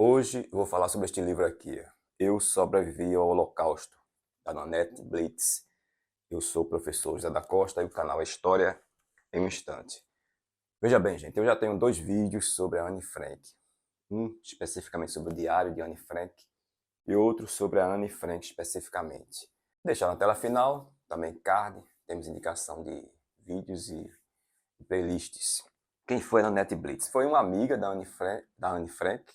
Hoje eu vou falar sobre este livro aqui. Eu sobrevivi ao Holocausto, da Nanette Blitz. Eu sou o professor José da Costa e o canal é História em um Instante. Veja bem, gente, eu já tenho 2 vídeos sobre a Anne Frank. Um especificamente sobre o diário de Anne Frank e outro sobre a Anne Frank especificamente. Vou deixar na tela final, também card, temos indicação de vídeos e playlists. Quem foi a Nanette Blitz? Foi uma amiga da Anne Frank,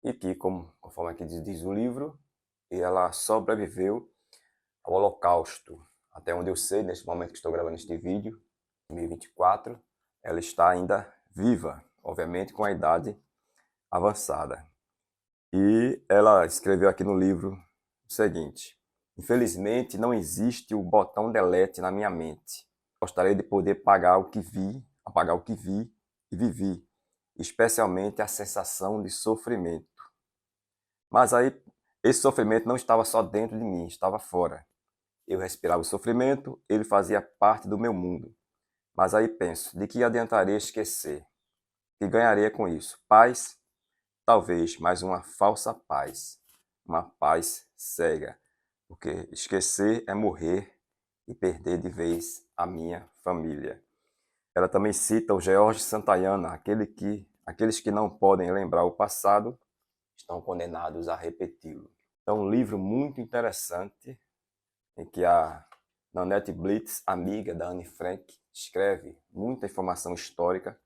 e que, conforme aqui diz o livro, ela sobreviveu ao Holocausto. Até onde eu sei, nesse momento que estou gravando este vídeo, 2024, ela está ainda viva, obviamente com a idade avançada. E ela escreveu aqui no livro o seguinte: infelizmente não existe o botão delete na minha mente. Gostaria de poder apagar o que vi e vivi, especialmente a sensação de sofrimento. Mas aí, esse sofrimento não estava só dentro de mim, estava fora. Eu respirava o sofrimento, ele fazia parte do meu mundo. Mas aí penso, de que adiantaria esquecer? Que ganharia com isso? Paz? Talvez, mas uma falsa paz. Uma paz cega. Porque esquecer é morrer e perder de vez a minha família. Ela também cita o George Santayana, aqueles que não podem lembrar o passado estão condenados a repeti-lo. É um livro muito interessante em que a Nanette Blitz, amiga da Anne Frank, escreve muita informação histórica,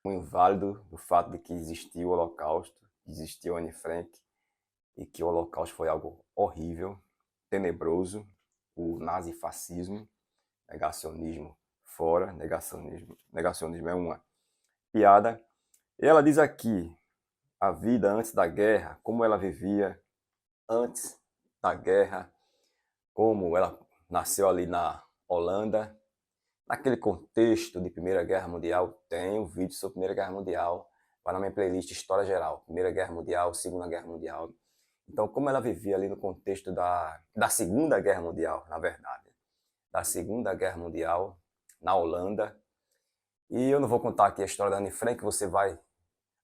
o inválido do fato de que existiu o Holocausto, existiu Anne Frank e que o Holocausto foi algo horrível, tenebroso, o nazifascismo, negacionismo fora, negacionismo é uma piada. E ela diz aqui a vida antes da guerra, como ela vivia antes da guerra, como ela nasceu ali na Holanda, naquele contexto de Primeira Guerra Mundial. Tem um vídeo sobre Primeira Guerra Mundial, vai na minha playlist História Geral, Primeira Guerra Mundial, Segunda Guerra Mundial. Então, como ela vivia ali no contexto da Segunda Guerra Mundial, na verdade, da Segunda Guerra Mundial, na Holanda. E eu não vou contar aqui a história da Anne Frank, você vai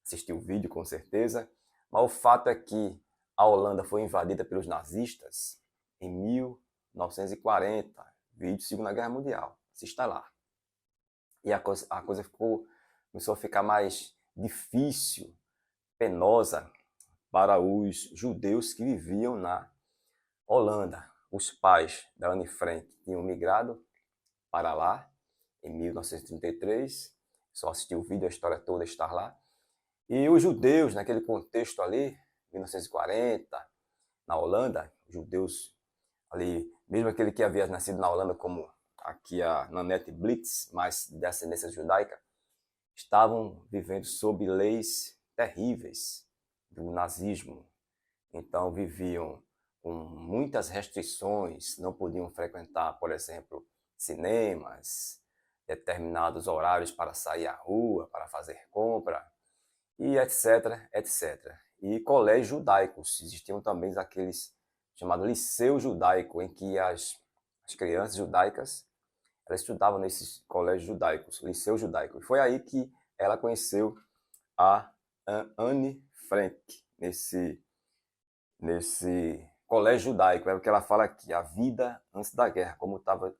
assistir o vídeo com certeza, mas o fato é que a Holanda foi invadida pelos nazistas em 1940, vídeo Segunda Guerra Mundial, assista lá. E a coisa começou a ficar mais difícil, penosa para os judeus que viviam na Holanda. Os pais da Anne Frank tinham migrado para lá em 1933, só assistir o vídeo, a história toda está lá. E os judeus, naquele contexto ali, 1940, na Holanda, os judeus ali, mesmo aquele que havia nascido na Holanda, como aqui a Nanette Blitz, mas de ascendência judaica, estavam vivendo sob leis terríveis do nazismo. Então viviam com muitas restrições, não podiam frequentar, por exemplo, cinemas, determinados horários para sair à rua, para fazer compra, e etc, etc. E colégios judaicos, existiam também aqueles chamados liceu judaico, em que as crianças judaicas elas estudavam nesses colégios judaicos, liceu judaico. E foi aí que ela conheceu a Anne Frank, nesse colégio judaico. É o que ela fala aqui, a vida antes da guerra, como estava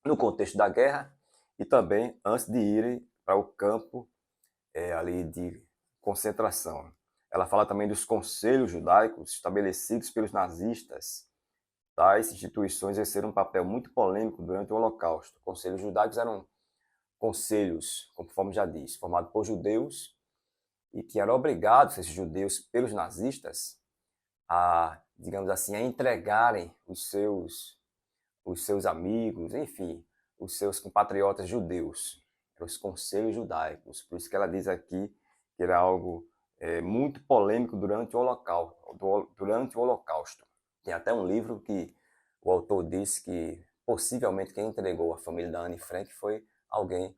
no contexto da guerra e também antes de irem para o campo ali de concentração. Ela fala também dos conselhos judaicos estabelecidos pelos nazistas. Tais instituições exerceram um papel muito polêmico durante o Holocausto. Conselhos judaicos eram conselhos, conforme já diz, formados por judeus e que eram obrigados, esses judeus, pelos nazistas, a, digamos assim, a entregarem os seus amigos, enfim, os seus compatriotas judeus, os conselhos judaicos. Por isso que ela diz aqui que era algo muito polêmico durante o Holocausto. Tem até um livro que o autor disse que possivelmente quem entregou a família da Anne Frank foi alguém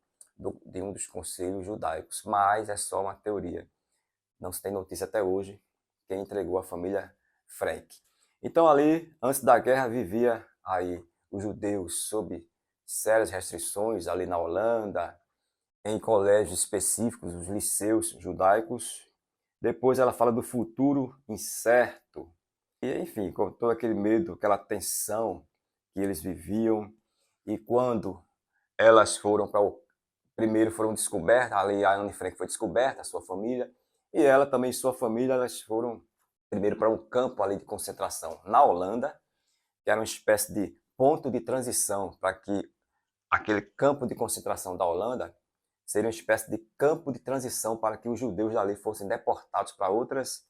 de um dos conselhos judaicos, mas é só uma teoria. Não se tem notícia até hoje quem entregou a família Frank. Então ali, antes da guerra, vivia aí os judeus sob sérias restrições ali na Holanda, em colégios específicos, os liceus judaicos, Depois ela fala do futuro incerto. E, enfim, com todo aquele medo, aquela tensão que eles viviam. E quando elas foram para o... Primeiro foram descobertas, ali a Anne Frank foi descoberta, a sua família, e ela também, sua família, elas foram primeiro para um campo ali de concentração na Holanda, que era uma espécie de ponto de transição para que aquele campo de concentração da Holanda seria uma espécie de campo de transição para que os judeus dali fossem deportados para outras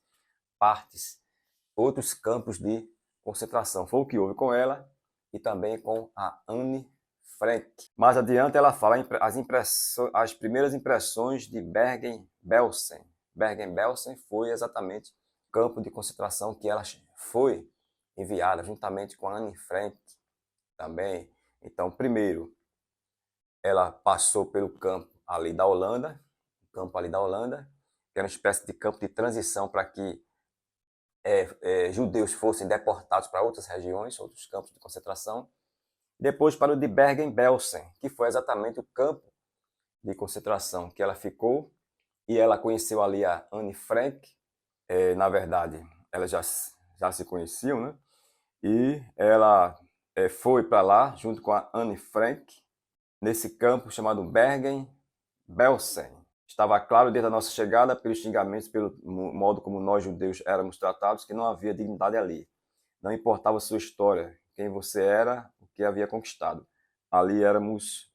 partes, outros campos de concentração. Foi o que houve com ela e também com a Anne Frank. Mais adiante ela fala as primeiras impressões de Bergen-Belsen. Bergen-Belsen foi exatamente o campo de concentração que ela foi enviada, juntamente com a Anne Frank também. Então, primeiro, ela passou pelo campo ali da Holanda, que era uma espécie de campo de transição para que judeus fossem deportados para outras regiões, outros campos de concentração. Depois para o de Bergen-Belsen, que foi exatamente o campo de concentração que ela ficou, e ela conheceu ali a Anne Frank. Na verdade, elas já se conheciam, né? E ela foi para lá junto com a Anne Frank, nesse campo chamado Bergen-Belsen. Estava claro desde a nossa chegada, pelos xingamentos, pelo modo como nós judeus éramos tratados, que não havia dignidade ali. Não importava a sua história, quem você era, o que havia conquistado. Ali éramos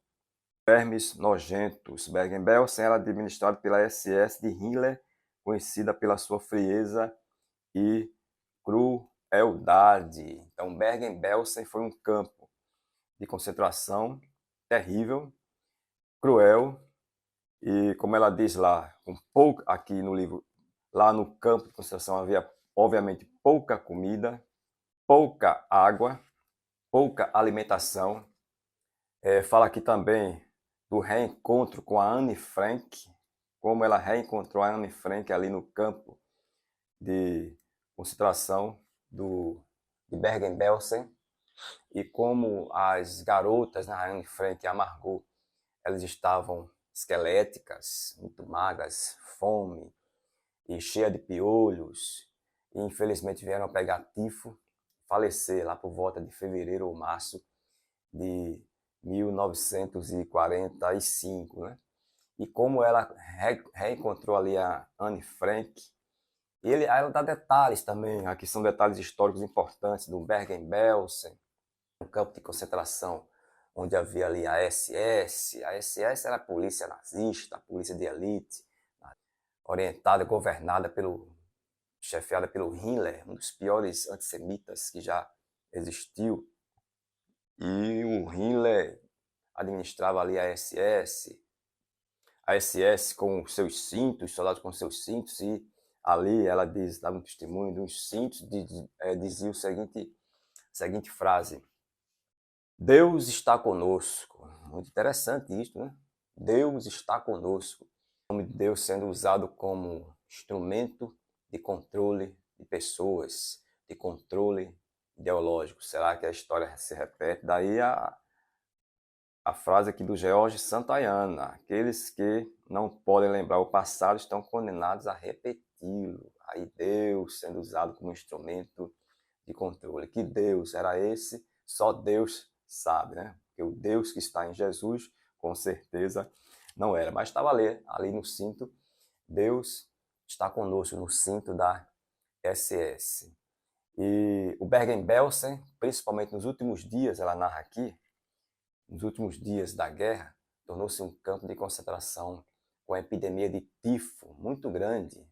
vermes nojentos. Bergen-Belsen era administrado pela SS de Hitler, conhecida pela sua frieza e crueldade. Então, Bergen-Belsen foi um campo de concentração terrível, cruel, e como ela diz lá, aqui no livro, lá no campo de concentração havia, obviamente, pouca comida, pouca água, pouca alimentação. Fala aqui também do reencontro com a Anne Frank, como ela reencontrou a Anne Frank ali no campo de concentração de Bergen-Belsen, e como as garotas, a Anne Frank e a Margot, elas estavam esqueléticas, muito magras, fome e cheia de piolhos, e infelizmente vieram a pegar tifo, falecer lá por volta de fevereiro ou março de 1945, né? E como ela reencontrou ali a Anne Frank, ela dá detalhes também, aqui são detalhes históricos importantes do Bergen-Belsen, um campo de concentração onde havia ali a SS. A SS era a polícia nazista, a polícia de elite, orientada, governada chefiada pelo Hitler, um dos piores antissemitas que já existiu. E o Hitler administrava ali a SS com seus cintos, soldados com seus cintos, e ali ela dava um testemunho de uns cintos, dizia a seguinte frase: Deus está conosco. Muito interessante isso, né? Deus está conosco. O nome de Deus sendo usado como instrumento de controle de pessoas, de controle ideológico. Será que a história se repete? Daí a frase aqui do George Santayana: aqueles que não podem lembrar o passado estão condenados a repeti-lo. Aí Deus sendo usado como instrumento de controle. Que Deus era esse? Só Deus sabe, né? Porque o Deus que está em Jesus, com certeza, não era. Mas estava ali no cinto, Deus está conosco no cinto da SS. E o Bergen-Belsen, principalmente nos últimos dias, ela narra aqui, nos últimos dias da guerra, tornou-se um campo de concentração com a epidemia de tifo muito grande.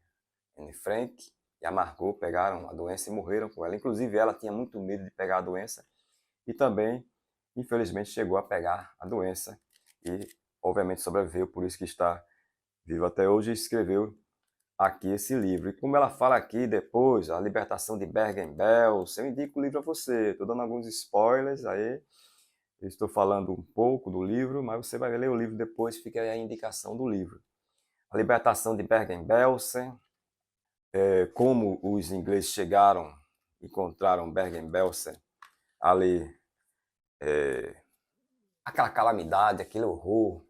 Anne Frank e a Margot pegaram a doença e morreram com ela. Inclusive, ela tinha muito medo de pegar a doença e também, infelizmente, chegou a pegar a doença e, obviamente, sobreviveu, por isso que está vivo até hoje e escreveu aqui esse livro. E como ela fala aqui depois, a libertação de Bergen-Belsen, eu indico o livro a você. Estou dando alguns spoilers aí. Eu estou falando um pouco do livro, mas você vai ler o livro depois, fica aí a indicação do livro. A libertação de Bergen-Belsen, como os ingleses encontraram Bergen-Belsen ali, aquela calamidade, aquele horror,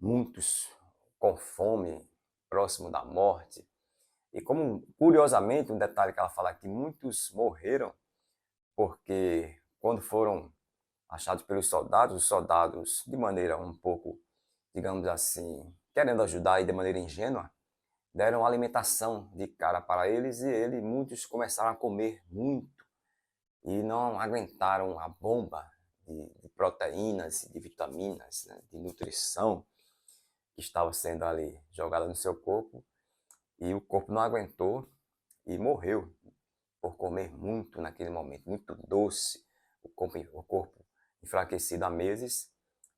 muitos com fome, próximo da morte, E como, curiosamente, um detalhe que ela fala aqui, muitos morreram porque quando foram achados pelos soldados, os soldados, de maneira um pouco, digamos assim, querendo ajudar e de maneira ingênua, deram alimentação de cara para eles e muitos começaram a comer muito e não aguentaram a bomba de proteínas, de vitaminas, né, de nutrição que estava sendo ali jogada no seu corpo e o corpo não aguentou e morreu por comer muito naquele momento, muito doce, o corpo enfraquecido há meses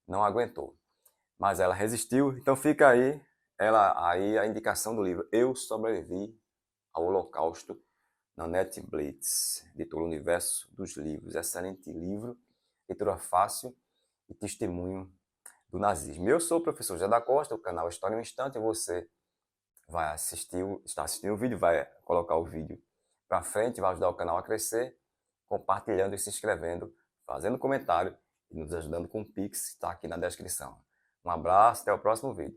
não aguentou. Mas ela resistiu, então fica aí, aí a indicação do livro Eu Sobrevivi ao Holocausto na Netflix, editora Universo dos Livros. Excelente livro, leitura fácil e testemunho do nazismo. Eu sou o professor José da Costa, o canal História em um Instante, e você vai assistir, está assistindo o vídeo, vai colocar o vídeo para frente, vai ajudar o canal a crescer, compartilhando e se inscrevendo, fazendo comentário e nos ajudando com o Pix, está aqui na descrição. Um abraço, até o próximo vídeo.